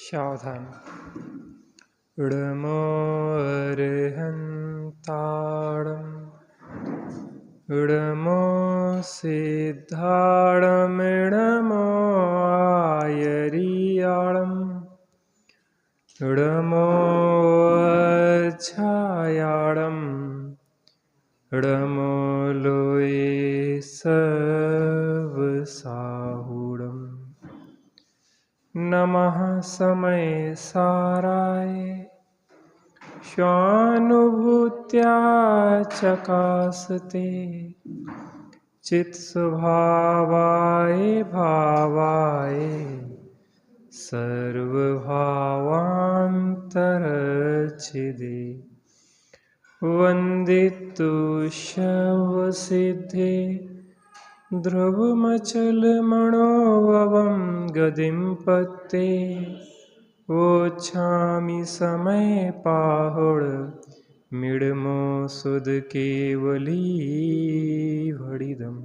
सावधान। णमो अर्हन्ताणं णमो सिद्धाणं णमो आयरियाणं णमो अज्छायाणं णमो लोये सर्वसाहुणम्। नमः समय साराय स्वानुभूत्या चकासते चित् स्वभावाय भावाय सर्वभावान्तरच्छिदे वन्दितु शवसिद्धे ध्रुवमचलमणोभवं गतिं पत्ते वोच्छामि समय पाहुड मिडमो सुध केवली भडिदम्।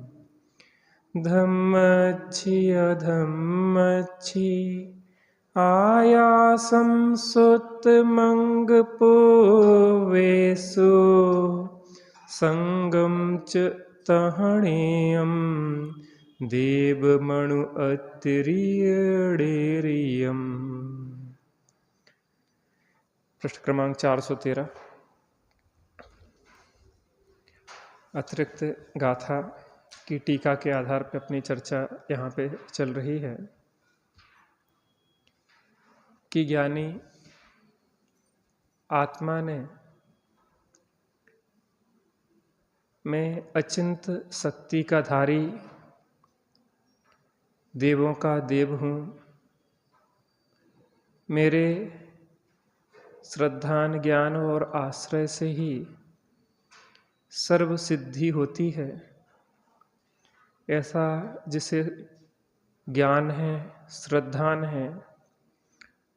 धम्मच्छि अधम्मच्छि आयासं सुत्तमङ्गपोवेषु संगम च तहणीयं देवमणु अतिरियडेरियम। पृष्ठ क्रमांक 413। अतिरिक्त गाथा की टीका के आधार पर अपनी चर्चा यहाँ पे चल रही है कि ज्ञानी आत्मा ने मैं अचिंत शक्ति का धारी देवों का देव हूँ, मेरे श्रद्धान ज्ञान और आश्रय से ही सर्व सिद्धि होती है, ऐसा जिसे ज्ञान है, श्रद्धान है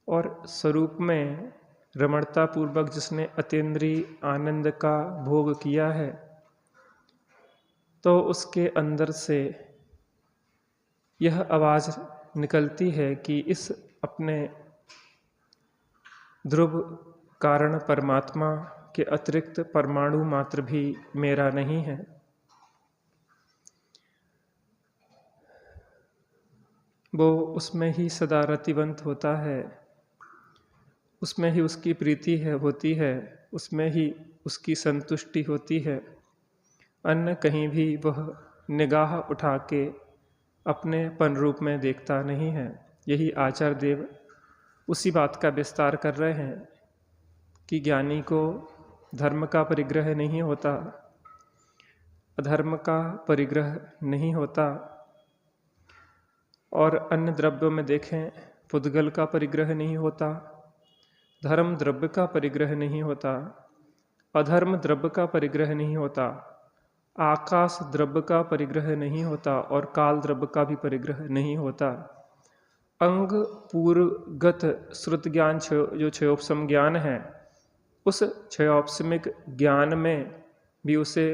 और स्वरूप में रमणता पूर्वक जिसने अतीन्द्रिय आनंद का भोग किया है, तो उसके अंदर से यह आवाज़ निकलती है कि इस अपने ध्रुव कारण परमात्मा के अतिरिक्त परमाणु मात्र भी मेरा नहीं है। वो उसमें ही सदा रतिवंत होता है, उसमें ही उसकी प्रीति होती है, उसमें ही उसकी संतुष्टि होती है। अन्य कहीं भी वह निगाह उठा के अपने पन रूप में देखता नहीं है। यही आचार्य देव उसी बात का विस्तार कर रहे हैं कि ज्ञानी को धर्म का परिग्रह नहीं होता, अधर्म का परिग्रह नहीं होता, और अन्य द्रव्यों में देखें पुद्गल का परिग्रह नहीं होता, धर्म द्रव्य का परिग्रह नहीं होता, अधर्म द्रव्य का परिग्रह नहीं होता, आकाश द्रव्य का परिग्रह नहीं होता और काल द्रव्य का भी परिग्रह नहीं होता। अंग पूर्वगत श्रुत ज्ञान जो क्षयोपशम ज्ञान है, उस क्षयोपशमिक ज्ञान में भी उसे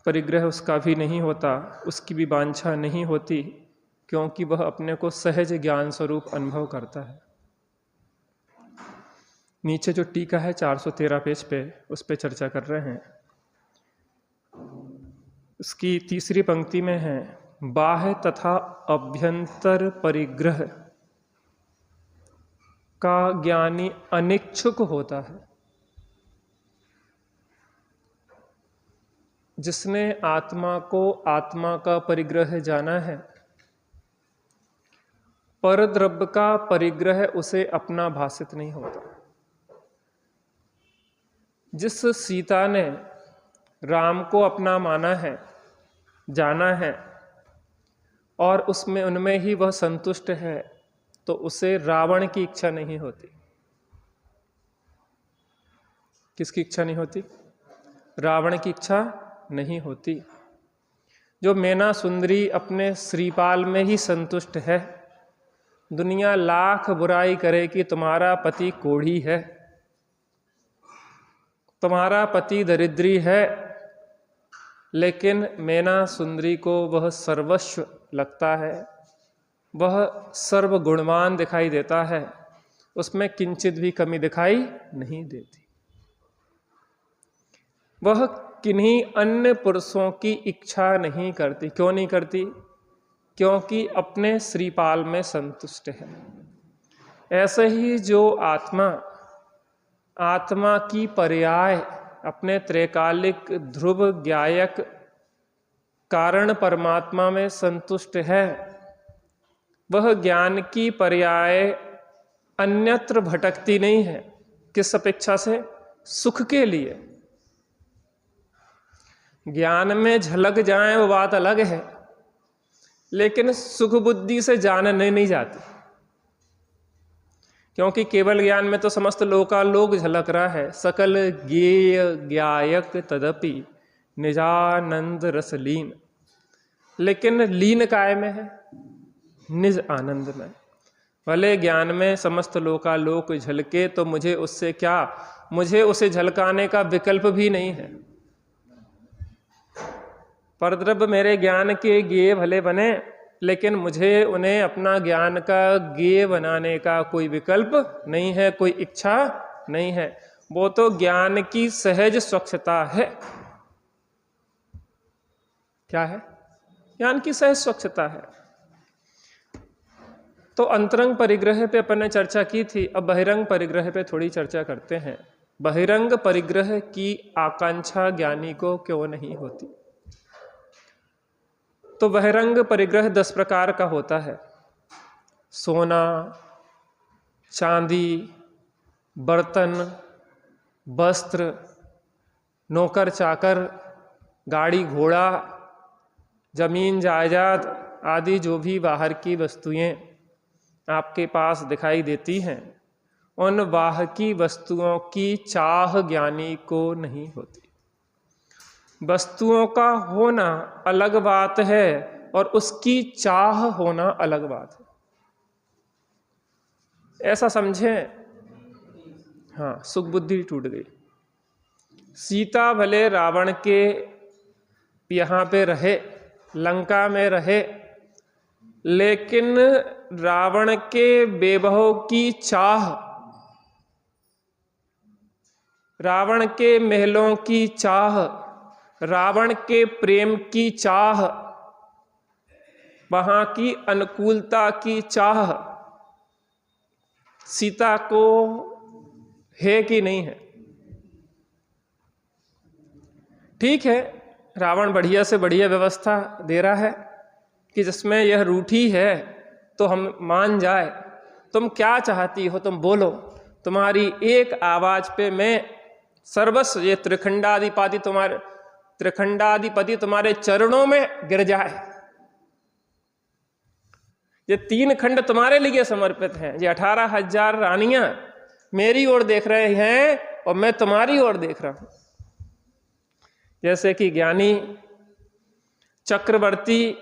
परिग्रह उसका भी नहीं होता, उसकी भी वांछा नहीं होती, क्योंकि वह अपने को सहज ज्ञान स्वरूप अनुभव करता है। नीचे जो टीका है 413 पेज पे, उस पे चर्चा कर रहे हैं। उसकी तीसरी पंक्ति में है, बाह्य तथा अभ्यंतर परिग्रह का ज्ञानी अनिच्छुक होता है। जिसने आत्मा को आत्मा का परिग्रह जाना है, पर द्रव्य का परिग्रह उसे अपना भासित नहीं होता। जिस सीता ने राम को अपना माना है, जाना है और उसमें उनमें ही वह संतुष्ट है, तो उसे रावण की इच्छा नहीं होती। किसकी इच्छा नहीं होती? रावण की इच्छा नहीं होती। जो मैना सुंदरी अपने श्रीपाल में ही संतुष्ट है, दुनिया लाख बुराई करे कि तुम्हारा पति कोढ़ी है, तुम्हारा पति दरिद्री है, लेकिन मैना सुंदरी को वह सर्वस्व लगता है। वह सर्वगुणवान दिखाई देता है, उसमें किंचित भी कमी दिखाई नहीं देती। वह किन्हीं अन्य पुरुषों की इच्छा नहीं करती। क्यों नहीं करती? क्योंकि अपने श्रीपाल में संतुष्ट है। ऐसे ही जो आत्मा की पर्याय अपने त्रैकालिक ध्रुव ज्ञायक कारण परमात्मा में संतुष्ट है, वह ज्ञान की पर्याय अन्यत्र भटकती नहीं है। किस अपेक्षा से? सुख के लिए। ज्ञान में झलक जाए वो बात अलग है, लेकिन सुख बुद्धि से जानने नहीं जाती। क्योंकि केवल ज्ञान में तो समस्त लोकालोक झलक रहा है। सकल ज्ञेय ज्ञायक तदपि निजानंद रसलीन। लेकिन लीन काय में है? निज आनंद में। भले ज्ञान में समस्त लोकालोक झलके तो मुझे उससे क्या, मुझे उसे झलकाने का विकल्प भी नहीं है। परद्रव्य मेरे ज्ञान के ज्ञेय भले बने, लेकिन मुझे उन्हें अपना ज्ञान का ज्ञेय बनाने का कोई विकल्प नहीं है, कोई इच्छा नहीं है। वो तो ज्ञान की सहज स्वच्छता है। क्या है? ज्ञान की सहज स्वच्छता है। तो अंतरंग परिग्रह पे अपन ने चर्चा की थी, अब बहिरंग परिग्रह पे थोड़ी चर्चा करते हैं। बहिरंग परिग्रह की आकांक्षा ज्ञानी को क्यों नहीं होती? तो बहिरंग परिग्रह 10 प्रकार का होता है। सोना, चांदी, बर्तन, वस्त्र, नौकर चाकर, गाड़ी घोड़ा, जमीन जायदाद आदि जो भी बाहर की वस्तुएं आपके पास दिखाई देती हैं, उन बाहरी वस्तुओं की चाह ज्ञानी को नहीं होती। वस्तुओं का होना अलग बात है और उसकी चाह होना अलग बात है। ऐसा समझें। हाँ, सुख बुद्धि टूट गई। सीता भले रावण के यहाँ पे रहे, लंका में रहे, लेकिन रावण के वैभव की चाह, रावण के महलों की चाह, रावण के प्रेम की चाह, वहां की अनुकूलता की चाह सीता को है कि नहीं है? ठीक है, रावण बढ़िया से बढ़िया व्यवस्था दे रहा है कि जिसमें यह रूठी है तो हम मान जाए। तुम क्या चाहती हो? तुम बोलो। तुम्हारी एक आवाज पे मैं सर्वस्व, ये त्रिखंडाधिपति तुम्हारे चरणों में गिर जाए। ये 3 खंड तुम्हारे लिए समर्पित हैं। ये 18,000 रानियां मेरी ओर देख रहे हैं और मैं तुम्हारी ओर देख रहा हूं। जैसे कि ज्ञानी चक्रवर्ती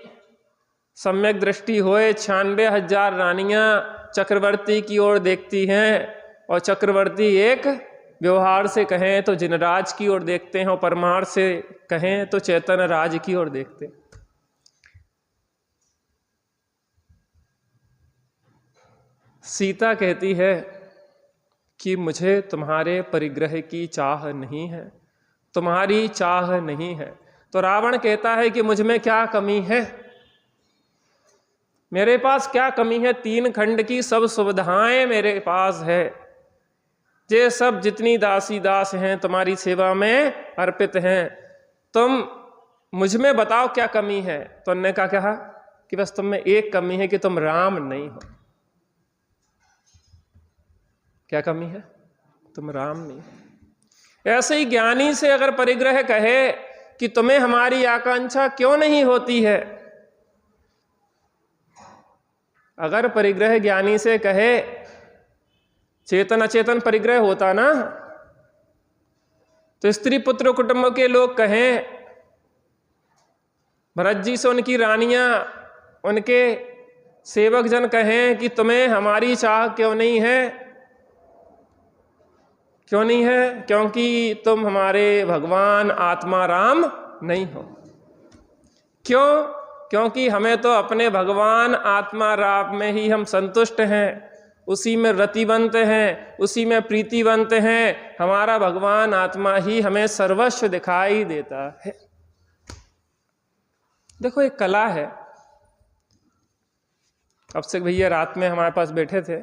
सम्यक दृष्टि होए, 96,000 रानियां चक्रवर्ती की ओर देखती हैं, और चक्रवर्ती एक व्यवहार से कहें तो जिनराज की ओर देखते हैं, और परमार्थ से कहें तो चैतन्य राज की ओर देखते हैं। सीता कहती है कि मुझे तुम्हारे परिग्रह की चाह नहीं है, तुम्हारी चाह नहीं है। तो रावण कहता है कि मुझ में क्या कमी है, मेरे पास क्या कमी है? 3 खंड की सब सुविधाएं मेरे पास है। ये सब जितनी दासी दास हैं तुम्हारी सेवा में अर्पित हैं। तुम मुझ में बताओ क्या कमी है? तो उन्होंने कहा कि बस तुम में एक कमी है कि तुम राम नहीं हो। क्या कमी है? तुम राम नहीं हो। ऐसे ही ज्ञानी से अगर परिग्रह कहे कि तुम्हें हमारी आकांक्षा क्यों नहीं होती है, अगर परिग्रह ज्ञानी से कहे, चेतन अचेतन परिग्रह होता ना, तो स्त्री पुत्र कुटुंब के लोग कहें, भरत जी से उनकी रानियां, उनके सेवक जन कहें कि तुम्हें हमारी चाह क्यों नहीं है? क्यों नहीं है? क्योंकि तुम हमारे भगवान आत्मा राम नहीं हो। क्यों? क्योंकि हमें तो अपने भगवान आत्मा राम में ही हम संतुष्ट हैं, उसी में रतिवंत हैं, उसी में प्रीतिवंत हैं। हमारा भगवान आत्मा ही हमें सर्वस्व दिखाई देता है। देखो एक कला है। अब से भैया रात में हमारे पास बैठे थे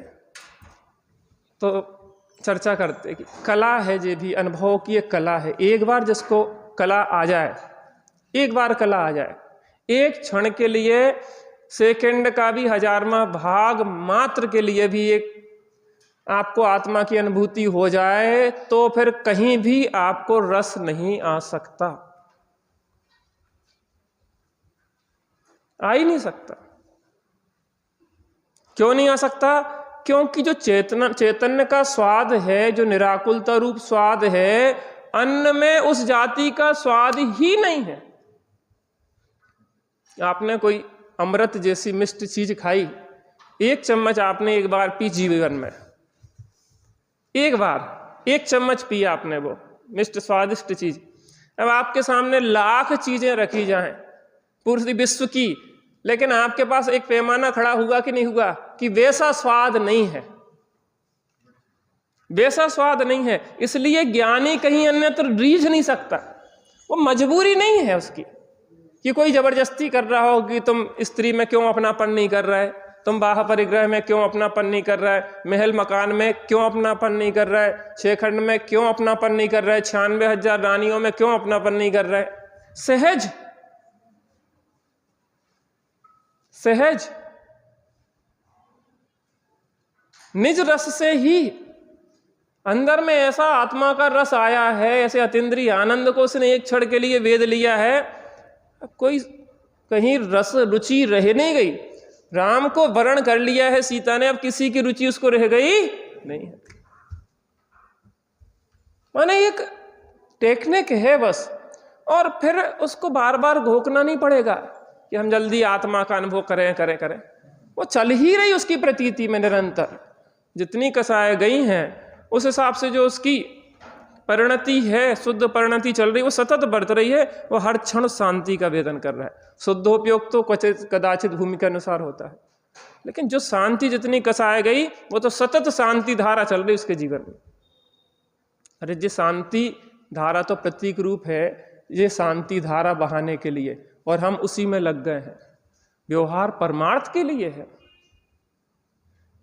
तो चर्चा करते कि कला है, ये भी अनुभव की एक कला है। एक बार जिसको कला आ जाए, एक बार कला आ जाए, एक क्षण के लिए, सेकंड का भी 1000वां भाग मात्र के लिए भी एक आपको आत्मा की अनुभूति हो जाए, तो फिर कहीं भी आपको रस नहीं आ सकता, आ ही नहीं सकता। क्यों नहीं आ सकता? क्योंकि जो चैतन्य का स्वाद है, जो निराकुलता रूप स्वाद है, अन्न में उस जाति का स्वाद ही नहीं है। आपने कोई अमृत जैसी मिष्ट चीज खाई, एक चम्मच आपने एक बार पी जीवन में, एक बार एक चम्मच पी आपने वो मिष्ट स्वादिष्ट चीज। अब आपके सामने लाख चीजें रखी जाएं पूरे विश्व की, लेकिन आपके पास एक पैमाना खड़ा हुआ कि नहीं हुआ कि वैसा स्वाद नहीं है, वैसा स्वाद नहीं है। इसलिए ज्ञानी कहीं अन्यत्र रीझ नहीं सकता। वो मजबूरी नहीं है उसकी कि कोई जबरदस्ती कर रहा हो कि तुम स्त्री में क्यों अपनापन नहीं कर रहा है, तुम बाह्य परिग्रह में क्यों अपनापन नहीं कर रहा है, महल मकान में क्यों अपनापन नहीं कर रहा है, 6 खंड में क्यों अपनापन नहीं कर रहा है, 96,000 रानियों में क्यों अपनापन नहीं कर रहा है। सहज सहज निज रस से ही अंदर में ऐसा आत्मा का रस आया है, ऐसे अतीन्द्रिय आनंद को उसने एक क्षण के लिए वेद लिया है। कोई कहीं रस रुचि रह नहीं गई। राम को वरण कर लिया है सीता ने, अब किसी की रुचि उसको रह गई नहीं है। माने एक टेक्निक है बस, और फिर उसको बार बार घोकना नहीं पड़ेगा कि हम जल्दी आत्मा का अनुभव करें। वो चल ही रही उसकी प्रतीति में निरंतर। जितनी कसाएं गई हैं उस हिसाब से जो उसकी परिणति है, शुद्ध परिणति चल रही, वो सतत बढ़ रही है। वो हर क्षण शांति का वेदन कर रहा है। शुद्धोपयोग तो कदाचित भूमि के अनुसार होता है, लेकिन जो शांति जितनी कसाए गई वो तो सतत शांति धारा चल रही उसके जीवन में। अरे ये शांति धारा तो प्रतीक रूप है, ये शांति धारा बहाने के लिए, और हम उसी में लग गए हैं। व्यवहार परमार्थ के लिए है।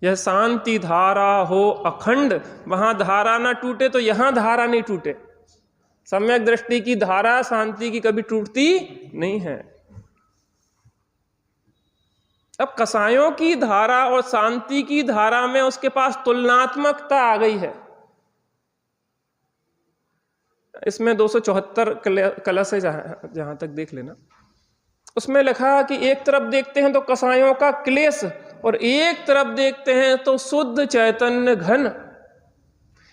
यह शांति धारा हो अखंड, वहां धारा ना टूटे तो यहां धारा नहीं टूटे। सम्यक दृष्टि की धारा शांति की कभी टूटती नहीं है। अब कसायों की धारा और शांति की धारा में उसके पास तुलनात्मकता आ गई है। इसमें 274 कलश है, जहां तक देख लेना। उसमें लिखा कि एक तरफ देखते हैं तो कसायों का क्लेश, और एक तरफ देखते हैं तो शुद्ध चैतन्य घन।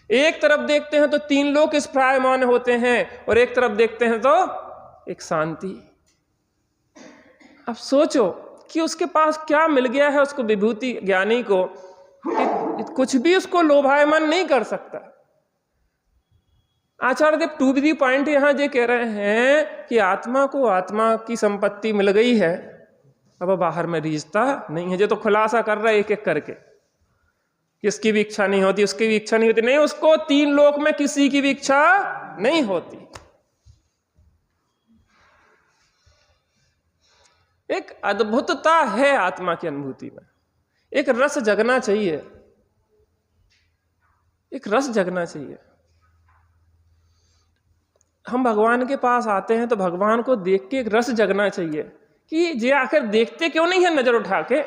एक तरफ देखते हैं तो 3 लोक स्प्रायमान होते हैं, और एक तरफ देखते हैं तो एक शांति। अब सोचो कि उसके पास क्या मिल गया है उसको, विभूति ज्ञानी को, कि कुछ भी उसको लोभायमान नहीं कर सकता। आचार्य देव टू दी पॉइंट यहां ये कह रहे हैं कि आत्मा को आत्मा की संपत्ति मिल गई है, अब बाहर में रीझता नहीं है। ये तो खुलासा कर रहा है एक एक करके, किसकी भी इच्छा नहीं होती, उसकी भी इच्छा नहीं होती। नहीं, उसको 3 लोक में किसी की भी इच्छा नहीं होती। एक अद्भुतता है आत्मा की अनुभूति में। एक रस जगना चाहिए, एक रस जगना चाहिए। हम भगवान के पास आते हैं तो भगवान को देख के एक रस जगना चाहिए कि ये आखिर देखते क्यों नहीं है नजर उठा के।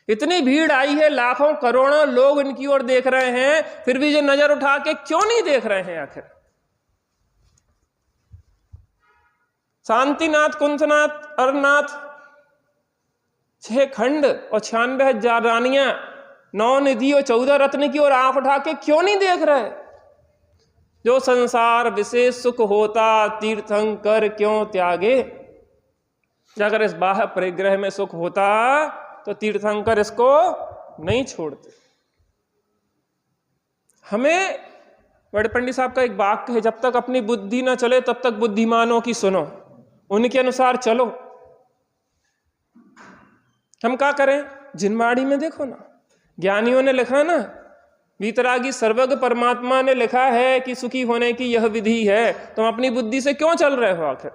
इतनी भीड़ आई है, लाखों करोड़ों लोग इनकी ओर देख रहे हैं, फिर भी ये नजर उठा के क्यों नहीं देख रहे हैं आखिर। शांतिनाथ, कुंथनाथ, अरनाथ, 6 खंड और 96,000 रानियां, 9 निधि और 14 रत्न की ओर आंख उठा के क्यों नहीं देख रहे। जो संसार विशेष सुख होता तीर्थंकर क्यों त्यागे। अगर इस बाह्य परिग्रह में सुख होता तो तीर्थंकर इसको नहीं छोड़ते। हमें बड़े पंडित साहब का एक वाक्य है, जब तक अपनी बुद्धि ना चले तब तक बुद्धिमानों की सुनो, उनके अनुसार चलो। हम क्या करें? जिनवाड़ी में देखो ना, ज्ञानियों ने लिखा ना, वीतरागी सर्वज्ञ परमात्मा ने लिखा है कि सुखी होने की यह विधि है। तुम अपनी बुद्धि से क्यों चल रहे हो आखिर?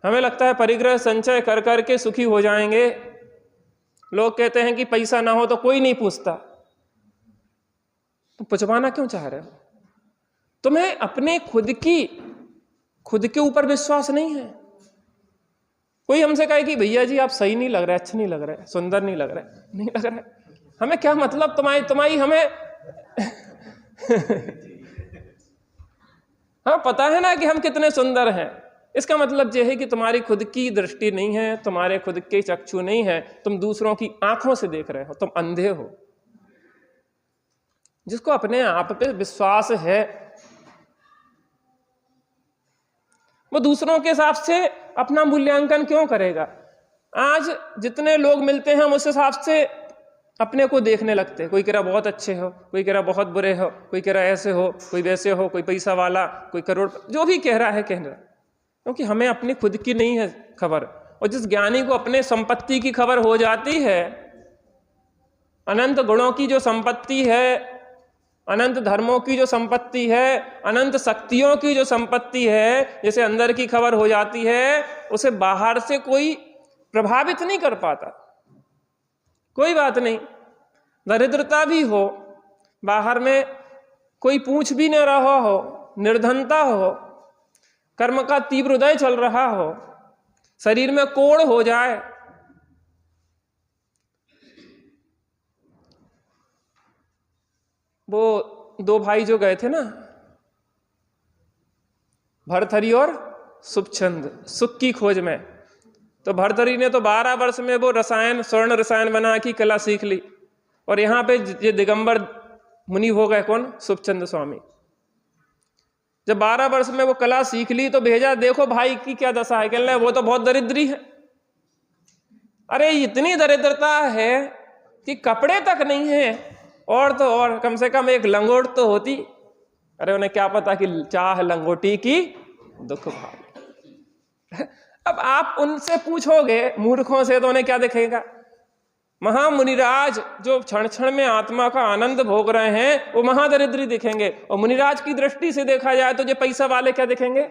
हमें लगता है परिग्रह संचय कर करके सुखी हो जाएंगे। लोग कहते हैं कि पैसा ना हो तो कोई नहीं पूछता। तुम पुछवाना क्यों चाह रहे हो? तुम्हें अपने खुद के ऊपर विश्वास नहीं है। कोई हमसे कहे कि भैया जी आप सही नहीं लग रहे, अच्छे नहीं लग रहे, सुंदर नहीं लग रहे, नहीं लग रहे, हमें क्या मतलब तुम्हारी हमें हाँ पता है ना कि हम कितने सुंदर हैं। इसका मतलब यह है कि तुम्हारी खुद की दृष्टि नहीं है, तुम्हारे खुद के चक्षु नहीं है, तुम दूसरों की आंखों से देख रहे हो, तुम अंधे हो। जिसको अपने आप पे विश्वास है वो दूसरों के हिसाब से अपना मूल्यांकन क्यों करेगा? आज जितने लोग मिलते हैं हम उस हिसाब से अपने को देखने लगते हैं। कोई कह रहा बहुत अच्छे हो, कोई कह रहा बहुत बुरे हो, कोई कह रहा ऐसे हो, कोई वैसे हो, कोई पैसा वाला, कोई करोड़, जो भी कह रहा है कह रहा। क्योंकि हमें अपनी खुद की नहीं है खबर। और जिस ज्ञानी को अपने संपत्ति की खबर हो जाती है, अनंत गुणों की जो संपत्ति है, अनंत धर्मों की जो संपत्ति है, अनंत शक्तियों की जो संपत्ति है, जैसे अंदर की खबर हो जाती है, उसे बाहर से कोई प्रभावित नहीं कर पाता। कोई बात नहीं, दरिद्रता भी हो, बाहर में कोई पूछ भी न रहा हो, निर्धनता हो, कर्म का तीव्र उदय चल रहा हो, शरीर में कोढ़ हो जाए, वो दो भाई जो गए थे ना, भर्तहरि और सुखचंद, सुख की खोज में, तो भर्तहरि ने तो 12 वर्ष में वो रसायन, स्वर्ण रसायन बना की कला सीख ली। और यहाँ पे ये दिगंबर मुनि हो गए कौन? सुखचंद स्वामी। जब 12 वर्ष में वो कला सीख ली तो भेजा, देखो भाई की क्या दशा है। कहने वो तो बहुत दरिद्री है। अरे इतनी दरिद्रता है कि कपड़े तक नहीं है, और तो और कम से कम एक लंगोट तो होती। अरे उन्हें क्या पता कि चाह लंगोटी की दुख भाग। अब आप उनसे पूछोगे मूर्खों से तो उन्हें क्या दिखेगा? महामुनिराज जो क्षण क्षण में आत्मा का आनंद भोग रहे हैं वो महादरिद्री दिखेंगे। और मुनिराज की दृष्टि से देखा जाए तो ये पैसा वाले क्या दिखेंगे?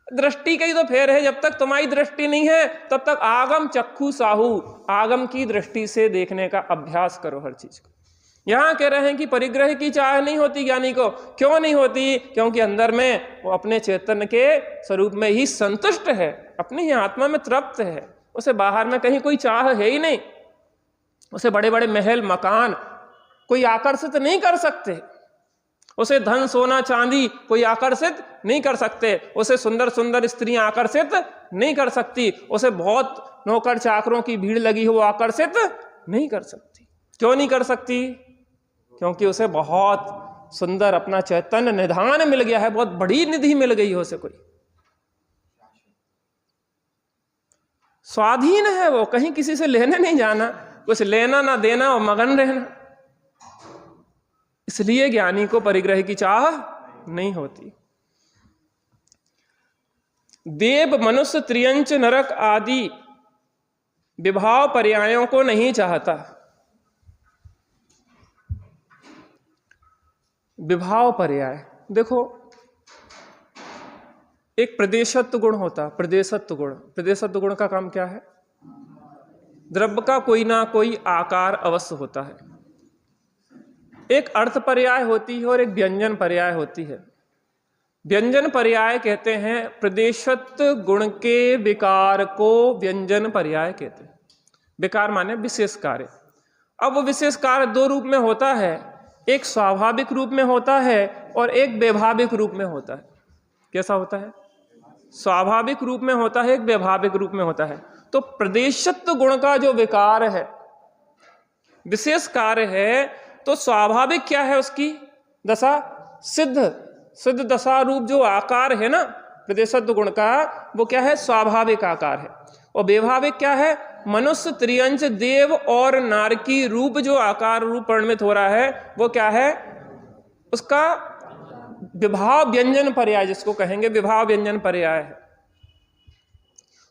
दृष्टि का ही तो फेर है। जब तक तुम्हारी दृष्टि नहीं है तब तक आगम चक्षु साहू, आगम की दृष्टि से देखने का अभ्यास करो हर चीज को। यहां कह रहे हैं कि परिग्रह की चाह नहीं होती ज्ञानी को। क्यों नहीं होती? क्योंकि अंदर में वो अपने चेतन के स्वरूप में ही संतुष्ट है, अपनी ही आत्मा में तृप्त है। उसे बाहर में कहीं कोई चाह है ही नहीं। उसे बड़े बड़े महल मकान कोई आकर्षित नहीं कर सकते, उसे धन सोना चांदी कोई आकर्षित नहीं कर सकते, उसे सुंदर सुंदर स्त्रियां आकर्षित नहीं कर सकती, उसे बहुत नौकर चाकरों की भीड़ लगी हो आकर्षित नहीं कर सकती। क्यों नहीं कर सकती? क्योंकि उसे बहुत सुंदर अपना चैतन्य निधान मिल गया है, बहुत बड़ी निधि मिल गई है उसे। कोई स्वाधीन है वो, कहीं किसी से लेने नहीं जाना, कुछ लेना ना देना और मगन रहना। इसलिए ज्ञानी को परिग्रह की चाह नहीं होती। देव मनुष्य त्रियंच नरक आदि विभाव पर्यायों को नहीं चाहता। विभाव पर्याय देखो, एक प्रदेशत्व गुण होता। प्रदेशत्व गुण, प्रदेशत्व गुण का काम क्या है? द्रव्य का कोई ना कोई आकार अवश्य होता है। एक अर्थ पर्याय होती है और एक व्यंजन पर्याय होती है। व्यंजन पर्याय कहते हैं प्रदेशत्व गुण के विकार को व्यंजन पर्याय कहते हैं। विकार माने विशेष कार्य। अब वो विशेष कार्य दो रूप में होता है, एक स्वाभाविक रूप में होता है और एक वैभाविक रूप में होता है। कैसा होता है? स्वाभाविक रूप में होता है, एक वैभाविक रूप में होता है। तो प्रदेशत्व गुण का जो विकार है, विशेष कार्य है, तो स्वाभाविक क्या है उसकी दशा? सिद्ध दशा रूप जो आकार है ना प्रदेशत्व गुण का, वो क्या है? स्वाभाविक आकार है। और वैभाविक क्या है? मनुष्य त्रियंच देव और नारकी रूप जो आकार रूप परिणमित हो रहा है, वो क्या है? उसका विभाव व्यंजन पर्याय, जिसको कहेंगे विभाव व्यंजन पर्याय है।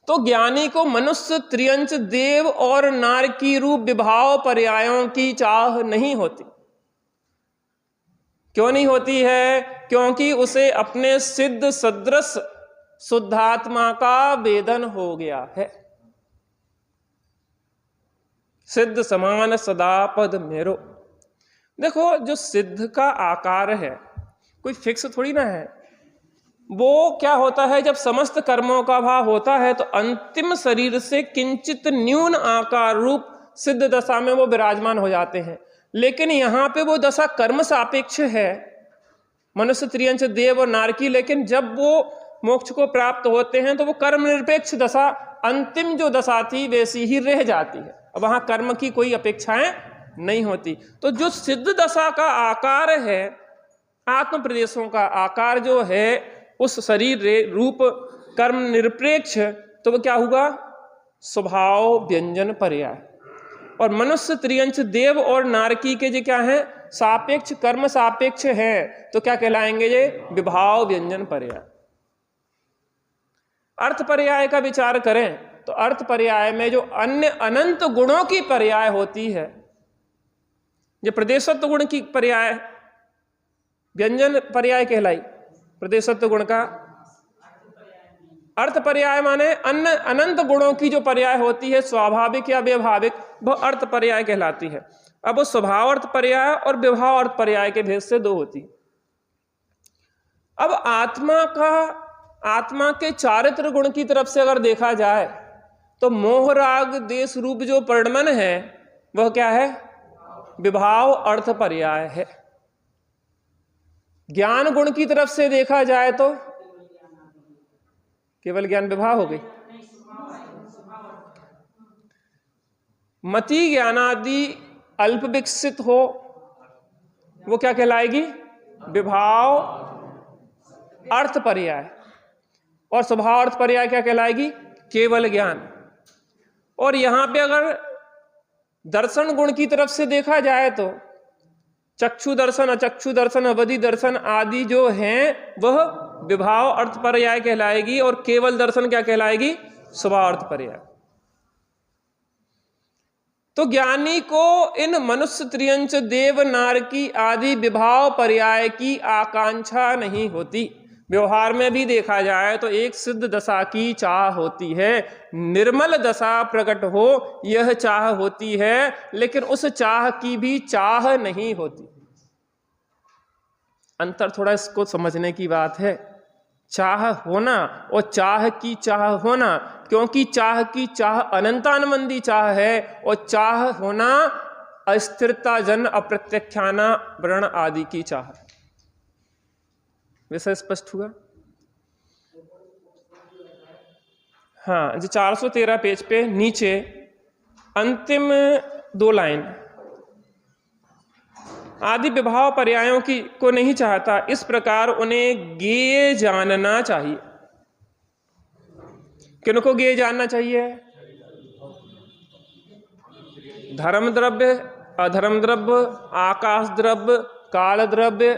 तो ज्ञानी को मनुष्य, त्रियंच, देव और नारकी रूप विभाव पर्यायों की चाह नहीं होती। क्यों नहीं होती है? क्योंकि उसे अपने सिद्ध सदृश शुद्धात्मा का वेदन हो गया है। सिद्ध समान सदा पद मेरो। देखो, जो सिद्ध का आकार है कोई फिक्स थोड़ी ना है। वो क्या होता है, जब समस्त कर्मों का भाव होता है तो अंतिम शरीर से किंचित न्यून आकार रूप सिद्ध दशा में वो विराजमान हो जाते हैं। लेकिन यहाँ पे वो दशा कर्म सापेक्ष है, मनुष्य, त्रियंच, देव और नारकी। लेकिन जब वो मोक्ष को प्राप्त होते हैं तो वो कर्म निरपेक्ष दशा, अंतिम जो दशा थी वैसी ही रह जाती है। वहां कर्म की कोई अपेक्षाएं नहीं होती। तो जो सिद्ध दशा का आकार है, आत्म प्रदेशों का आकार जो है, उस शरीर रूप कर्म निरपेक्ष, तो वो क्या हुआ? स्वभाव व्यंजन पर्याय। और मनुष्य, त्रियंच, देव और नारकी के जो क्या है? सापेक्ष, कर्म सापेक्ष है, तो क्या कहलाएंगे ये? विभाव व्यंजन पर्याय। अर्थ पर्याय का विचार करें तो अर्थ पर्याय में जो अन्य अनंत गुणों की पर्याय होती है, जो प्रदेशत्व गुण की पर्याय व्यंजन पर्याय कहलाई, प्रदेशत्व गुण का अर्थ पर्याय माने अन्य अनंत गुणों की जो पर्याय होती है, स्वाभाविक या व्यवहारिक, वह अर्थ पर्याय कहलाती है। अब वो स्वभाव अर्थ पर्याय और विभाव अर्थ पर्याय के भेद से दो होती। अब आत्मा के चारित्र गुण की तरफ से अगर देखा जाए तो मोह राग देश रूप जो परिणमन है वह क्या है? विभाव अर्थ पर्याय है। ज्ञान गुण की तरफ से देखा जाए तो केवल ज्ञान विभाव हो गई। मति ज्ञानादि अल्प विकसित हो वो क्या कहलाएगी? विभाव अर्थ पर्याय। और स्वभाव अर्थ पर्याय क्या कहलाएगी? केवल ज्ञान। और यहां पे अगर दर्शन गुण की तरफ से देखा जाए तो चक्षु दर्शन, अचक्षु दर्शन, अवधि दर्शन आदि जो हैं वह विभाव अर्थ पर्याय कहलाएगी, और केवल दर्शन क्या कहलाएगी? स्वभाव अर्थ पर्याय। तो ज्ञानी को इन मनुष्य, त्रियंच, देव, नारकी आदि विभाव पर्याय की आकांक्षा नहीं होती। व्यवहार में भी देखा जाए तो एक सिद्ध दशा की चाह होती है, निर्मल दशा प्रकट हो यह चाह होती है, लेकिन उस चाह की भी चाह नहीं होती। अंतर थोड़ा इसको समझने की बात है। चाह होना और चाह की चाह होना, क्योंकि चाह की चाह अनंतानंदी चाह है, और चाह होना अस्थिरता जन अप्रत्याख्याना व्रण आदि की चाह। वैसा स्पष्ट हुआ? हाँ, जो 413 पेज पे नीचे अंतिम 2 लाइन, आदि विभाव पर्यायों की को नहीं चाहता, इस प्रकार उन्हें ज्ञेय जानना चाहिए। किनको ज्ञेय जानना चाहिए? धर्म द्रव्य, अधर्म द्रव्य, आकाश द्रव्य, काल द्रव्य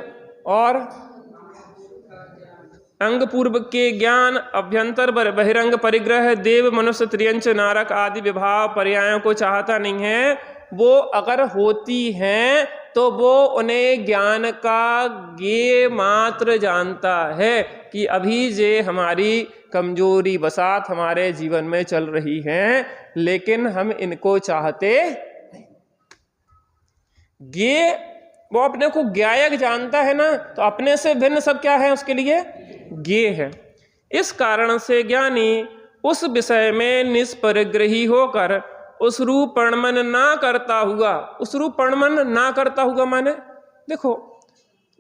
और अंग पूर्व के ज्ञान, अभ्यंतर बहिरंग परिग्रह, देव, मनुष्य, त्रियंच, नारक आदि विभाव पर्यायों को चाहता नहीं है। वो अगर होती हैं तो वो उन्हें ज्ञान का ज्ञेय मात्र जानता है कि अभी जे हमारी कमजोरी बसात हमारे जीवन में चल रही हैं, लेकिन हम इनको चाहते नहीं। ज्ञेय वो अपने को ज्ञायक जानता है ना, तो अपने से भिन्न सब क्या है उसके लिए? ज्ञेय है। इस कारण से ज्ञानी उस विषय में निष्परिग्रही होकर उस रूप प्रणमन ना करता हुआ, उस रूप प्रणमन ना करता हुआ माने देखो,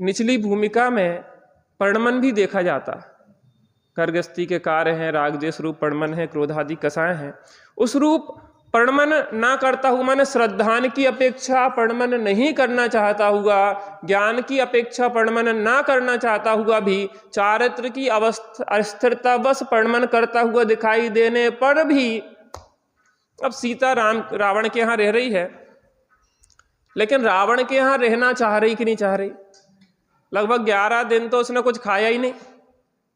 निचली भूमिका में प्रणमन भी देखा जाता। करगस्ती के कार्य हैं, राग देश रूप प्रणमन है, क्रोधादि कषाय हैं। उस रूप प्रणमन ना करता हुआ माने श्रद्धान की अपेक्षा प्रणमन नहीं करना चाहता हुआ, ज्ञान की अपेक्षा प्रणमन ना करना चाहता हुआ भी चारित्र की अवस्था अस्थिरता बस प्रणमन करता हुआ दिखाई देने पर भी, अब सीता रावण के यहाँ रह रही है, लेकिन रावण के यहाँ रहना चाह रही कि नहीं चाह रही? लगभग 11 दिन तो उसने कुछ खाया ही नहीं,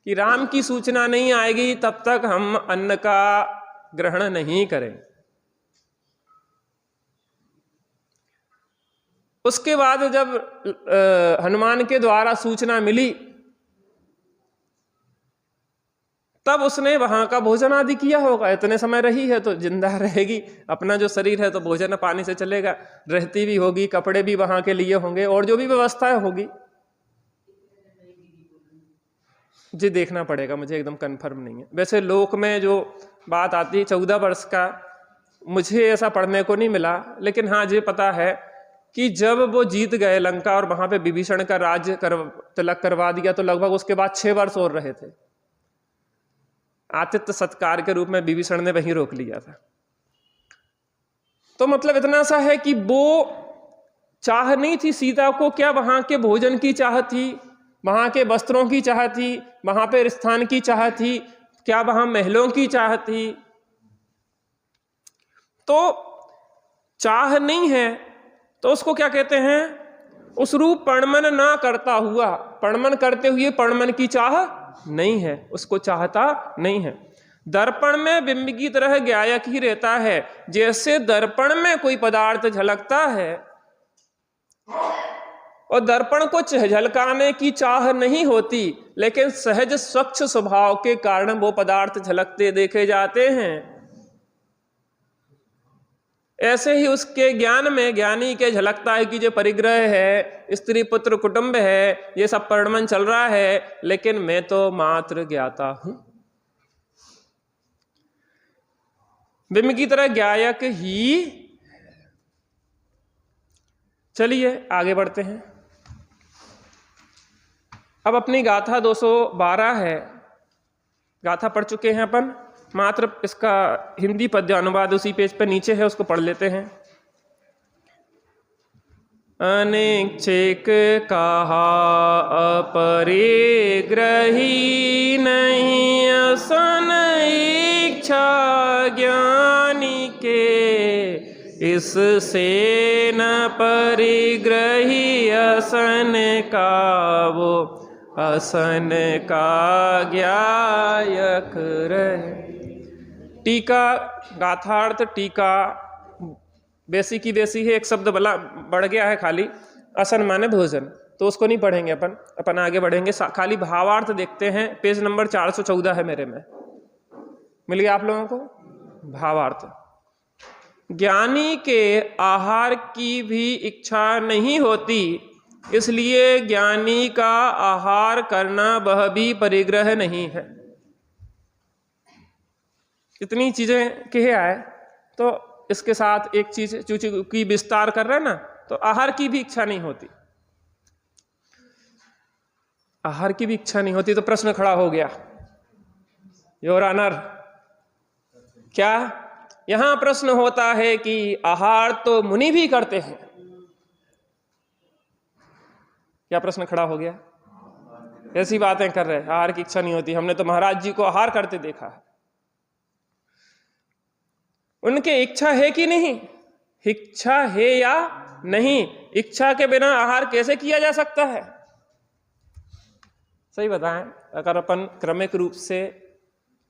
कि राम की सूचना नहीं आएगी तब तक हम अन्न का ग्रहण नहीं करें। उसके बाद जब हनुमान के द्वारा सूचना मिली तब उसने वहां का भोजन आदि किया होगा। इतने समय रही है तो जिंदा रहेगी, अपना जो शरीर है तो भोजन पानी से चलेगा, रहती भी होगी, कपड़े भी वहां के लिए होंगे और जो भी व्यवस्था होगी। जी देखना पड़ेगा, मुझे एकदम कंफर्म नहीं है। वैसे लोक में जो बात आती है 14 वर्ष का, मुझे ऐसा पढ़ने को नहीं मिला, लेकिन हाँ ये पता है कि जब वो जीत गए लंका और वहां पे विभीषण का राज्य तिलक करवा दिया तो लगभग उसके बाद 6 वर्ष और रहे थे। आतिथ्य सत्कार के रूप में विभीषण ने वहीं रोक लिया था। तो मतलब इतना सा है कि वो चाह नहीं थी सीता को, क्या वहां के भोजन की चाह थी, वहां के वस्त्रों की चाह थी, वहां पे स्थान की चाह थी, क्या वहां महलों की चाह थी? तो चाह नहीं है तो उसको क्या कहते हैं? उस रूप पणमन ना करता हुआ, पणमन करते हुए पणमन की चाह नहीं है, उसको चाहता नहीं है। दर्पण में बिंब की तरह ज्ञायक ही रहता है। जैसे दर्पण में कोई पदार्थ झलकता है और दर्पण को झलकाने की चाह नहीं होती, लेकिन सहज स्वच्छ स्वभाव के कारण वो पदार्थ झलकते देखे जाते हैं, ऐसे ही उसके ज्ञान में ज्ञानी के झलकता है कि जो परिग्रह है, स्त्री पुत्र कुटुंब है, ये सब परिणमन चल रहा है, लेकिन मैं तो मात्र ज्ञाता हूं। बिंब की तरह ज्ञायक ही। चलिए आगे बढ़ते हैं। अब अपनी गाथा 212 है, गाथा पढ़ चुके हैं अपन, मात्र इसका हिंदी पद्य अनुवाद उसी पेज पे नीचे है, उसको पढ़ लेते हैं। अनेक चेक कहा अपरिग्रही नहीं असन इच्छा ज्ञानी के, इससे न परिग्रही असन का वो असन का ज्ञायक रहे। टीका गाथार्थ टीका बेसी की बेसी है, एक शब्द बढ़ गया है खाली, असन माने भोजन, तो उसको नहीं पढ़ेंगे अपन आगे बढ़ेंगे। खाली भावार्थ देखते हैं, पेज नंबर 414 है मेरे में, मिल गया आप लोगों को? भावार्थ, ज्ञानी के आहार की भी इच्छा नहीं होती, इसलिए ज्ञानी का आहार करना वह भी परिग्रह नहीं है। इतनी चीजें कहे आए तो इसके साथ एक चीज चूंकि विस्तार कर रहे हैं ना, तो आहार की भी इच्छा नहीं होती, आहार की भी इच्छा नहीं होती। तो प्रश्न खड़ा हो गया, योर ऑनर, क्या यहां प्रश्न होता है कि आहार तो मुनि भी करते हैं? क्या प्रश्न खड़ा हो गया? ऐसी बातें कर रहे हैं, आहार की इच्छा नहीं होती, हमने तो महाराज जी को आहार करते देखा है। उनके इच्छा है कि नहीं? इच्छा है या नहीं? इच्छा के बिना आहार कैसे किया जा सकता है? सही बताएं, अगर अपन क्रमिक रूप से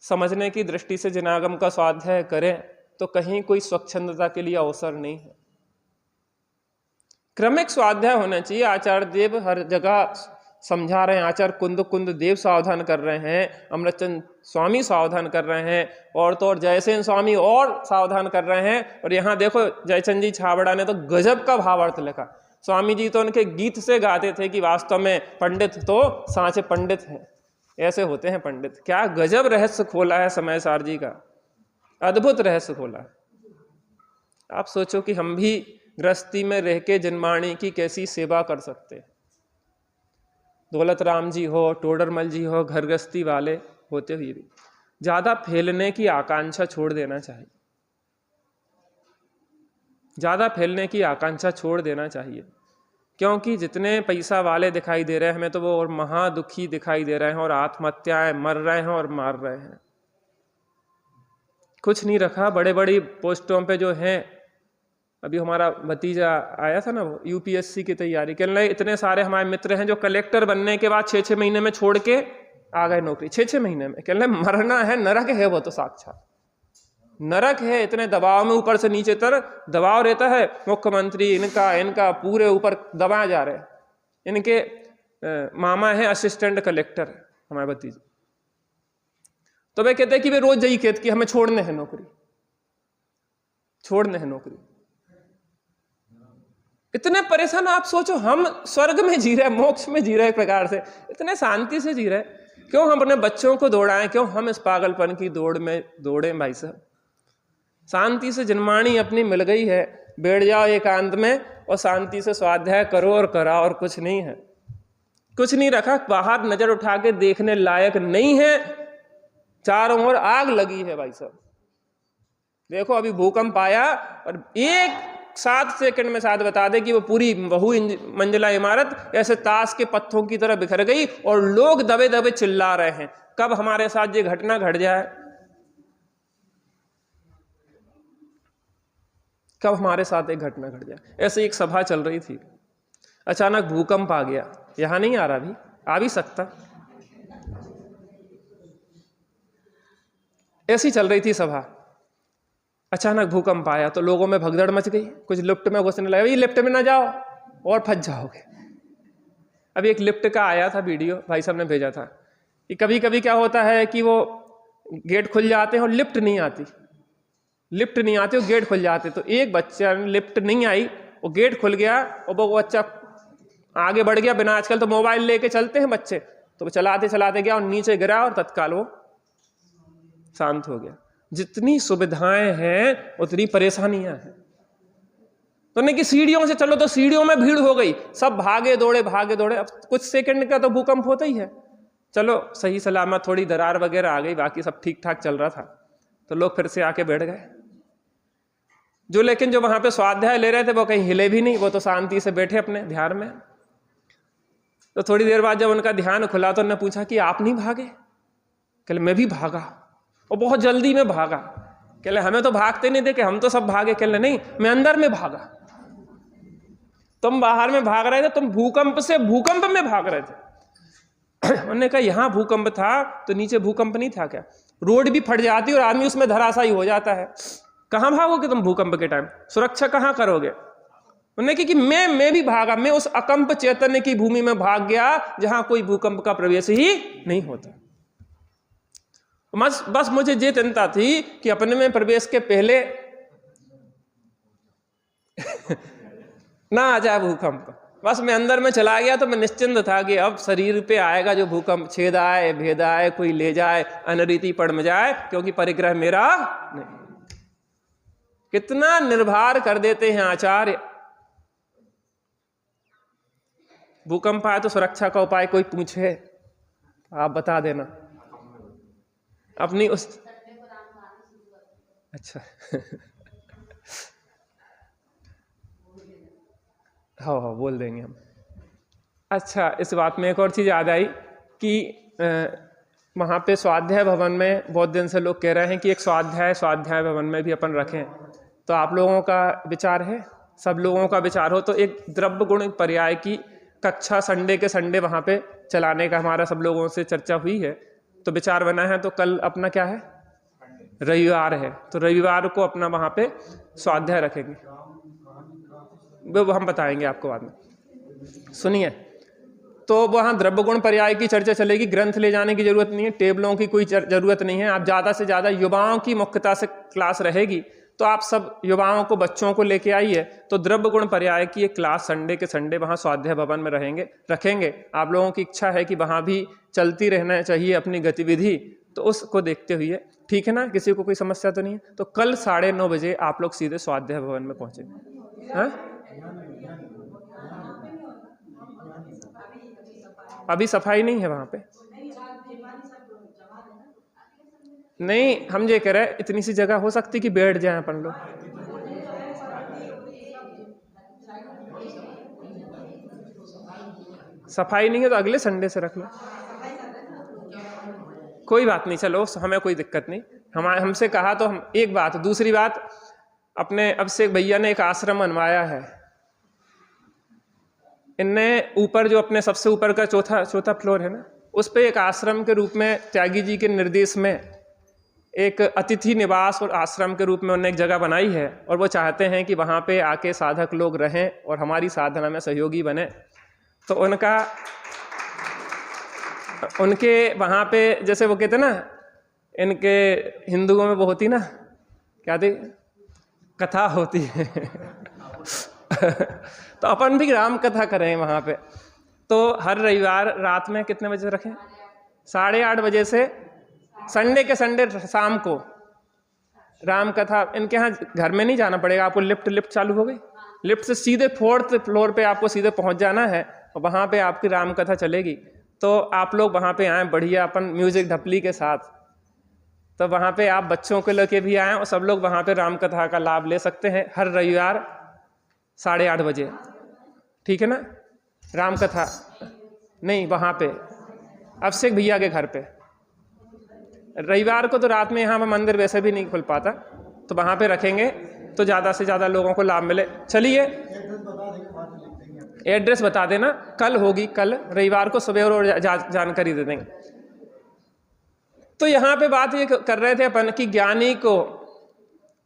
समझने की दृष्टि से जिनागम का स्वाध्याय करें तो कहीं कोई स्वच्छंदता के लिए अवसर नहीं है। क्रमिक स्वाध्याय होना चाहिए। आचार्य देव हर जगह समझा रहे हैं, आचार्य कुंद देव सावधान कर रहे हैं, अमृतचंद स्वामी सावधान कर रहे हैं, और तो और जयसेन स्वामी और सावधान कर रहे हैं। और यहाँ देखो जयचंद जी छाबड़ा ने तो गजब का भावार्थ लिखा। स्वामी जी तो उनके गीत से गाते थे कि वास्तव में पंडित तो सांचे पंडित हैं, ऐसे होते हैं पंडित। क्या गजब रहस्य खोला है समय सार जी का, अद्भुत रहस्य खोला है। आप सोचो कि हम भी गृहस्थी में रह के जनवाणी की कैसी सेवा कर सकते हैं। दौलत राम जी हो, टोडरमल जी हो, घर गृहस्थी वाले होते हुए भी ज्यादा फैलने की आकांक्षा छोड़ देना चाहिए, ज्यादा फैलने की आकांक्षा छोड़ देना चाहिए। क्योंकि जितने पैसा वाले दिखाई दे रहे हैं हमें, तो वो और महादुखी दिखाई दे रहे हैं, और आत्महत्याएं मर रहे हैं और मार रहे हैं। कुछ नहीं रखा, बड़े बड़ी पोस्टों पे जो हैं, अभी हमारा भतीजा आया था ना, वो यूपीएससी की तैयारी कर रहे। इतने सारे हमारे मित्र हैं जो कलेक्टर बनने के बाद 6-6 महीने में छोड़ के आ गए नौकरी 6-6 महीने में। कह रहे मरना है, नरक है वो तो, साक्षात नरक है। इतने दबाव में ऊपर से नीचे तक दबाव रहता है। मुख्यमंत्री इनका पूरे ऊपर दबाए जा रहे हैं। इनके मामा है असिस्टेंट कलेक्टर हमारे भतीजे, तो वे कहते हैं कि वे रोज यही कहते कि हमें छोड़ने हैं नौकरी, छोड़ने हैं नौकरी। इतने परेशान, आप सोचो हम स्वर्ग में जी रहे, मोक्ष में जी रहे, एक प्रकार से इतने शांति से जी रहे, क्यों हम अपने बच्चों को दौड़ाएं, क्यों हम इस पागलपन की दौड़ में दौड़े भाई साहब। शांति से जन्माणी अपनी मिल गई है, बैठ जाओ एकांत में और शांति से स्वाध्याय करो और कराओ, और कुछ नहीं है, कुछ नहीं रखा। बाहर नजर उठा के देखने लायक नहीं है, चारों ओर आग लगी है भाई साहब। देखो अभी भूकंप आया और 7 सेकंड में साथ बता दे कि वो पूरी बहु मंजिला इमारत ऐसे ताश के पत्थरों की तरह बिखर गई और लोग दबे दबे चिल्ला रहे हैं। कब हमारे साथ ये घटना घट जाए, कब हमारे साथ एक घटना घट जाए। ऐसे एक सभा चल रही थी, अचानक भूकंप आ गया। यहां नहीं आ रहा, अभी आ भी सकता। ऐसी चल रही थी सभा, अचानक भूकंप आया तो लोगों में भगदड़ मच गई। कुछ लिफ्ट में घुसने लगे, ये लिफ्ट में ना जाओ और फंस जाओगे। अभी एक लिफ्ट का आया था वीडियो, भाई साहब ने भेजा था कि कभी कभी क्या होता है कि वो गेट खुल जाते हैं और लिफ्ट नहीं आती, लिफ्ट नहीं आती और गेट खुल जाते। तो एक बच्चा, लिफ्ट नहीं आई, वो गेट खुल गया और वो बच्चा आगे बढ़ गया बिना, आजकल तो मोबाइल लेके चलते हैं बच्चे, तो वो चलाते चलाते गया और नीचे गिरा और तत्काल वो शांत हो गया। जितनी सुविधाएं हैं उतनी परेशानियां हैं। तो नहीं कि सीढ़ियों से चलो तो सीढ़ियों में भीड़ हो गई, सब भागे दौड़े भागे दौड़े। अब कुछ सेकंड का तो भूकंप होता ही है, चलो सही सलामत थोड़ी दरार वगैरह आ गई, बाकी सब ठीक ठाक चल रहा था, तो लोग फिर से आके बैठ गए। जो लेकिन जो वहां पे स्वाध्याय ले रहे थे वो कहीं हिले भी नहीं, वो तो शांति से बैठे अपने ध्यान में। तो थोड़ी देर बाद जब उनका ध्यान खुला तो उन्होंने पूछा कि आप नहीं भागे? कहले मैं भी भागा और बहुत जल्दी में भागा। कहले हमें तो भागते नहीं देखे, हम तो सब भागे। कहले नहीं, मैं अंदर में भागा, तुम बाहर में भाग रहे थे, तुम भूकंप से भूकंप में भाग रहे थे। उन्होंने कहा यहां भूकंप था तो नीचे भूकंप नहीं था क्या? रोड भी फट जाती और आदमी उसमें धराशायी हो जाता है, कहां भागोगे तुम भूकंप के टाइम? सुरक्षा कहां करोगे? उन्होंने कहा कि मैं भी भागा, मैं उस अकंप चैतन्य की भूमि में भाग गया जहां कोई भूकंप का प्रवेश ही नहीं होता। बस मुझे ये चिंता थी कि अपने में प्रवेश के पहले ना आ जाए भूकंप। बस मैं अंदर में चला गया तो मैं निश्चिंत था कि अब शरीर पे आएगा जो भूकंप, छेद आए भेद आए, कोई ले जाए, अनरीति पड़ में जाए, क्योंकि परिग्रह मेरा नहीं। कितना निर्भर कर देते हैं आचार्य। भूकंप आए तो सुरक्षा का उपाय कोई पूछे आप बता देना अपनी उस। अच्छा हाँ बोल देंगे हम। अच्छा, इस बात में एक और चीज़ याद आई कि वहाँ पे स्वाध्याय भवन में बहुत दिन से लोग कह रहे हैं कि एक स्वाध्याय भवन में भी अपन रखें, तो आप लोगों का विचार है? सब लोगों का विचार हो तो एक द्रव्य गुण पर्याय की कक्षा संडे के संडे वहाँ पे चलाने का हमारा सब लोगों से चर्चा हुई है, तो विचार बना है। तो कल अपना क्या है, रविवार है, तो रविवार को अपना वहाँ पे स्वाध्याय रखेंगे, वो हम बताएंगे आपको बाद में। सुनिए, तो वहाँ द्रव्य गुण पर्याय की चर्चा चलेगी। ग्रंथ ले जाने की जरूरत नहीं है, टेबलों की कोई जरूरत नहीं है। आप ज़्यादा से ज़्यादा युवाओं की मुख्यता से क्लास रहेगी, तो आप सब युवाओं को, बच्चों को लेके आइए। तो द्रव्य गुण पर्याय की एक क्लास संडे के संडे वहाँ स्वाध्याय भवन में रखेंगे। आप लोगों की इच्छा है कि वहाँ भी चलती रहना चाहिए अपनी गतिविधि, तो उसको देखते हुए, ठीक है ना? किसी को कोई समस्या तो नहीं है? तो कल 9:30 बजे आप लोग सीधे स्वाध्याय भवन में पहुँचेंगे। हाँ, अभी सफाई नहीं है वहाँ पे? नहीं, हम ये कह रहे हैं इतनी सी जगह हो सकती कि बैठ जाएं अपन लोग। सफाई नहीं है तो अगले संडे से रख लो, कोई बात नहीं, चलो हमें कोई दिक्कत नहीं। हमसे कहा तो हम, एक बात। दूसरी बात, अपने अभिषेक भैया ने एक आश्रम बनवाया है। इनने ऊपर जो अपने सबसे ऊपर का चौथा फ्लोर है ना, उस पे एक आश्रम के रूप में त्यागी जी के निर्देश में एक अतिथि निवास और आश्रम के रूप में उन्होंने एक जगह बनाई है, और वो चाहते हैं कि वहाँ पे आके साधक लोग रहें और हमारी साधना में सहयोगी बने। तो उनके वहाँ पे जैसे वो कहते ना, इनके हिंदुओं में वो होती ना, क्या थी, कथा होती है तो अपन भी राम कथा करें वहाँ पे। तो हर रविवार रात में कितने बजे रखें, 8:30 बजे से संडे के संडे शाम को राम कथा। इनके यहाँ घर में नहीं जाना पड़ेगा आपको, लिफ्ट चालू हो गई, लिफ्ट से सीधे 4th फ्लोर पे आपको सीधे पहुँच जाना है और वहाँ पे आपकी राम कथा चलेगी। तो आप लोग वहाँ पे आएँ बढ़िया अपन म्यूजिक ढपली के साथ। तो वहाँ पे आप बच्चों को लेके भी आएँ और सब लोग वहाँ पे राम कथा का लाभ ले सकते हैं हर रविवार 8:30 बजे, ठीक है ना। राम कथा नहीं, वहाँ पे अभिषेक भैया के घर पे। रविवार को तो रात में यहाँ पर मंदिर वैसे भी नहीं खुल पाता, तो वहाँ पे रखेंगे तो ज़्यादा से ज़्यादा लोगों को लाभ मिले। चलिए एड्रेस बता देना, कल होगी, कल रविवार को सुबह और जानकारी दे देंगे। तो यहाँ पे बात ये कर रहे थे अपन कि ज्ञानी को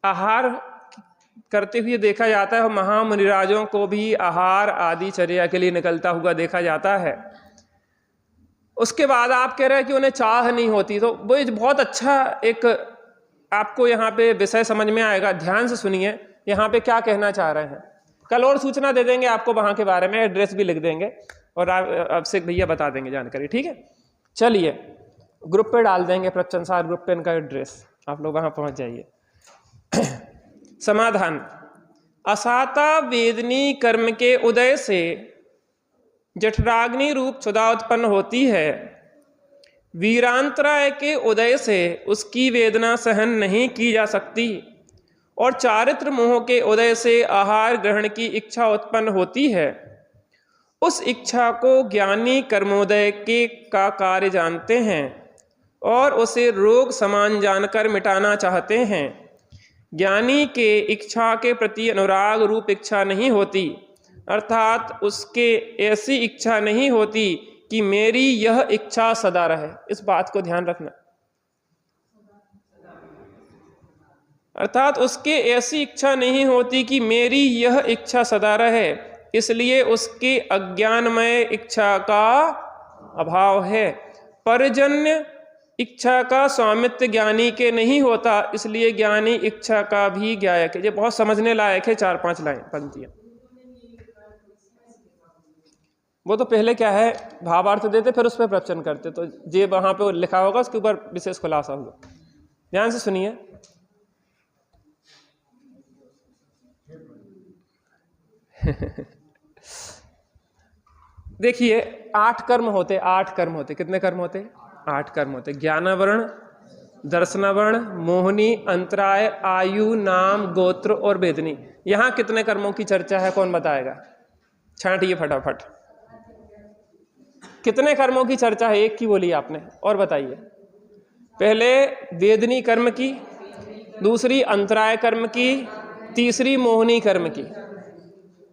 आहार करते हुए देखा जाता है और महामुनिराजों को भी आहार आदि चर्या के लिए निकलता हुआ देखा जाता है। उसके बाद आप कह रहे हैं कि उन्हें चाह नहीं होती, तो वो बहुत अच्छा एक आपको यहाँ पे विषय समझ में आएगा। ध्यान से सुनिए यहाँ पे क्या कहना चाह रहे हैं। कल और सूचना दे देंगे आपको वहाँ के बारे में, एड्रेस भी लिख देंगे और अभिषेक भैया बता देंगे जानकारी, ठीक है। चलिए ग्रुप पे डाल देंगे, प्रचनसार ग्रुप पे इनका एड्रेस, आप लोग वहाँ पहुँच जाइए। समाधान, असाता वेदनी कर्म के उदय से जठराग्नि रूप क्षुधा उत्पन्न होती है। वीरांतराय के उदय से उसकी वेदना सहन नहीं की जा सकती और चारित्र मोह के उदय से आहार ग्रहण की इच्छा उत्पन्न होती है। उस इच्छा को ज्ञानी कर्मोदय के का कार्य जानते हैं और उसे रोग समान जानकर मिटाना चाहते हैं। ज्ञानी के इच्छा के प्रति अनुराग रूप इच्छा नहीं होती, अर्थात उसके ऐसी इच्छा नहीं होती कि मेरी यह इच्छा सदा रहे। इस बात को ध्यान रखना, अर्थात उसके ऐसी इच्छा नहीं होती कि मेरी यह इच्छा सदा रहे, इसलिए उसके अज्ञानमय इच्छा का अभाव है। परजन्य इच्छा का स्वामित्व ज्ञानी के नहीं होता, इसलिए ज्ञानी इच्छा का भी ज्ञायक है। ये बहुत समझने लायक है, 4-5 लाइन पंक्तियां। वो तो पहले क्या है भावार्थ देते फिर उस पर प्रवचन करते, तो ये वहां पे लिखा होगा उसके ऊपर विशेष खुलासा होगा। ध्यान से सुनिए। देखिए 8 कर्म होते, 8 कर्म होते। कितने कर्म होते? 8 कर्म होते। ज्ञानवर्ण, दर्शनवर्ण, मोहनी, अंतराय, आयु, नाम, गोत्र और वेदनी। यहाँ कितने कर्मों की चर्चा है, कौन बताएगा? छांटिए फटाफट। कितने कर्मों की चर्चा है? एक की बोली आपने, और बताइए। पहले वेदनी कर्म की, दूसरी अंतराय कर्म की, तीसरी मोहनी कर्म की।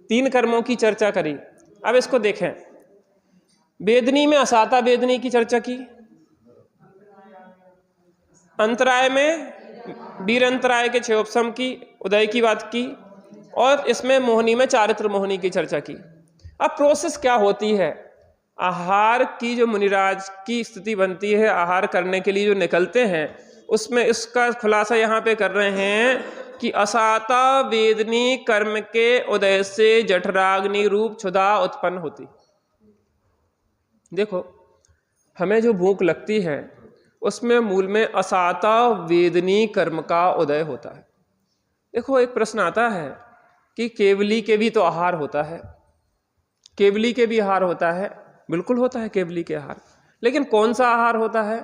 3 कर्मों की चर्चा करी। अब इसको देखें, वेदनी में असाता वेदनी की चर्चा की, अंतराय में वीर अंतराय के क्षयोपशम की उदय की बात की, और इसमें मोहनी में चारित्र मोहनी की चर्चा की। अब प्रोसेस क्या होती है? आहार की जो मुनिराज की स्थिति बनती है, आहार करने के लिए जो निकलते हैं, उसमें इसका खुलासा यहाँ पे कर रहे हैं कि असाता वेदनी कर्म के उदय से जठराग्नि रूप क्षुधा उत्पन्न होती। देखो हमें जो भूख लगती है उसमें मूल में असाता वेदनी कर्म का उदय होता है। देखो एक प्रश्न आता है कि केवली के भी तो आहार होता है, केवली के भी आहार होता है। बिल्कुल होता है केवली के आहार, लेकिन कौन सा आहार होता है?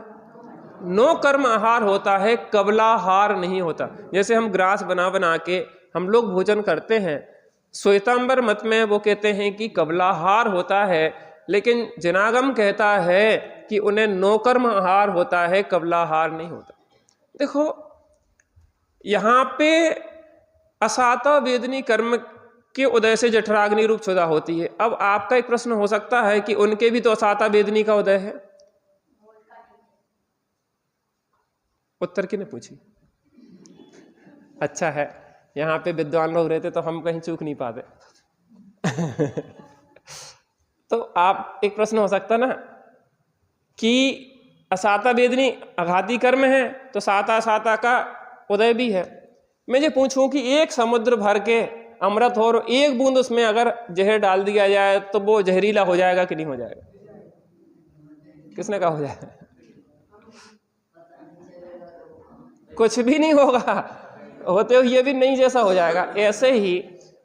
नो कर्म आहार होता है, कबलाहार नहीं होता। जैसे हम ग्रास बना बना के हम लोग भोजन करते हैं, श्वेतांबर मत में वो कहते हैं कि कबलाहार होता है, लेकिन जनागम कहता है कि उन्हें नो कर्म आहार होता है, कबलाहार नहीं होता। देखो यहाँ पे असाता वेदनी कर्म के उदय से जठराग्नि रूप क्षुधा होती है। अब आपका एक प्रश्न हो सकता है कि उनके भी तो असाता वेदनी का उदय है, उत्तर किने पूछी? अच्छा है, यहाँ पे विद्वान लोग रहते तो हम कहीं चूक नहीं पाते। तो आप, एक प्रश्न हो सकता ना कि असाता वेदनी अघाती कर्म है तो साता साता का उदय भी है। मैं ये पूछूं कि एक समुद्र भर के अमृत हो और एक बूंद उसमें अगर जहर डाल दिया जाए तो वो जहरीला हो जाएगा कि नहीं हो जाएगा? किसने कहा हो जाएगा? कुछ भी नहीं होगा, होते हुए ये भी नहीं जैसा हो जाएगा। ऐसे ही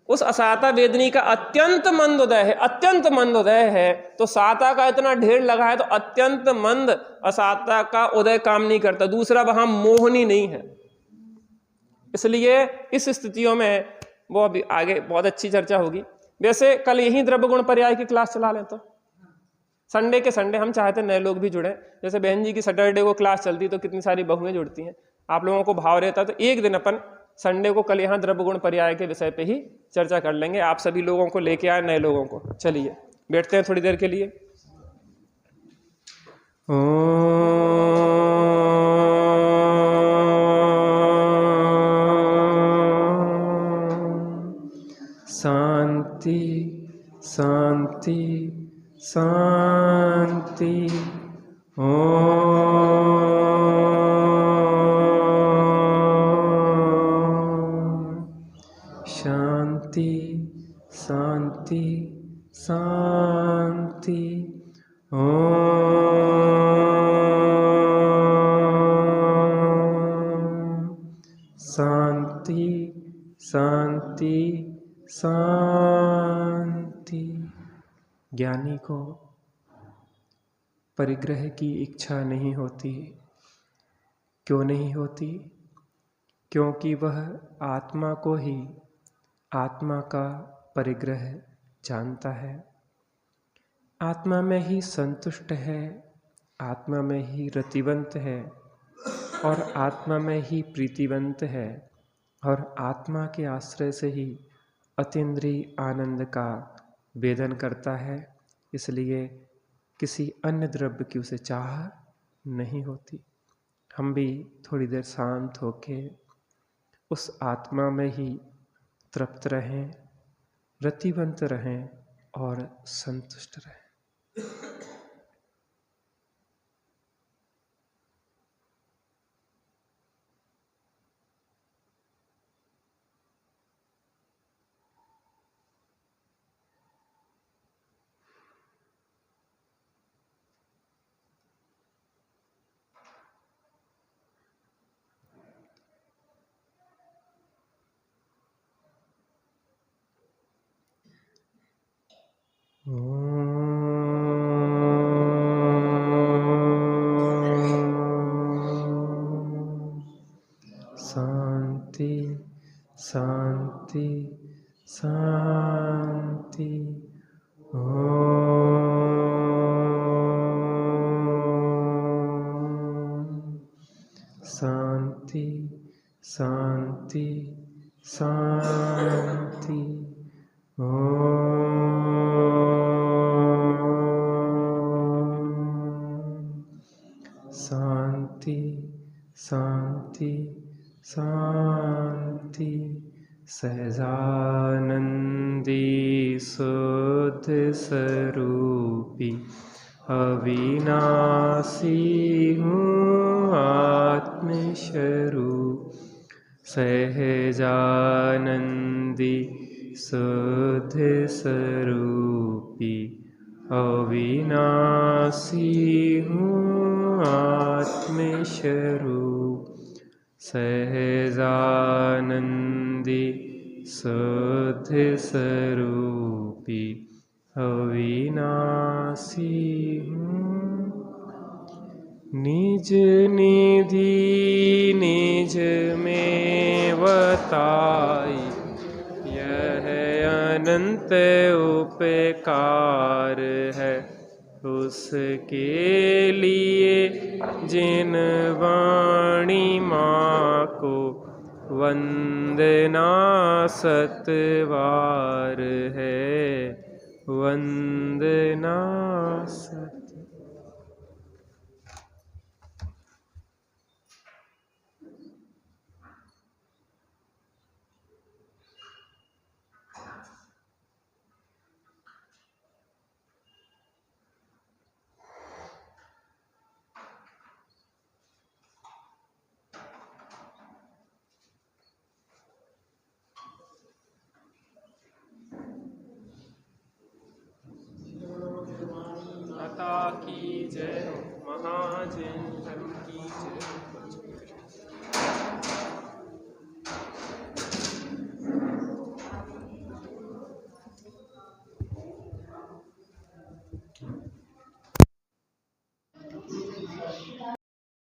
उस असाता वेदनी का अत्यंत मंद उदय है, अत्यंत मंद उदय है, तो साता का इतना ढेर लगा है तो अत्यंत मंद असाता का उदय काम नहीं करता। दूसरा, वहां मोहनी नहीं है। इसलिए इस स्थितियों में वो अभी आगे बहुत अच्छी चर्चा होगी। वैसे कल यही द्रव्य गुण पर्याय की क्लास चला लें तो संडे के संडे हम चाहते नए लोग भी जुड़े। जैसे बहन जी की सैटरडे को क्लास चलती तो कितनी सारी बहुएं जुड़ती हैं, आप लोगों को भाव रहता तो एक दिन अपन संडे को कल यहाँ द्रव्य गुण पर्याय के विषय पे ही चर्चा कर लेंगे। आप सभी लोगों को लेके आए, नए लोगों को। चलिए बैठते हैं थोड़ी देर के लिए। शांति शांति शांति। शांति शांति शांति। शांति शांति शांति। ज्ञानी को परिग्रह की इच्छा नहीं होती। क्यों नहीं होती? क्योंकि वह आत्मा को ही आत्मा का परिग्रह जानता है, आत्मा में ही संतुष्ट है, आत्मा में ही रतिवंत है और आत्मा में ही प्रीतिवंत है, और आत्मा के आश्रय से ही अतीन्द्रिय आनंद का वेदन करता है। इसलिए किसी अन्य द्रव्य की उसे चाह नहीं होती। हम भी थोड़ी देर शांत होके उस आत्मा में ही तृप्त रहें, रतिवंत रहें और संतुष्ट रहें। शांति शांति शांति। शांति शांति शांति। शांति शांति शांति। सहजानंदी शुद्ध स्वरूपी अविनाशी हूँ आत्मस्वरूप। सहजानंदी शुद्ध स्वरूपी अविनाशी हूँ आत्मस्वरूप। सहजानंदी शुद्ध स्वरूपी अविनाशी हूँ। निज निधि निज में बताई, यह अनंत उपकार है उसके लिए जिन वाणी माँ को वंदना सतवार है, वंदना सत। की जय हो, महाजैन धर्म की जय हो।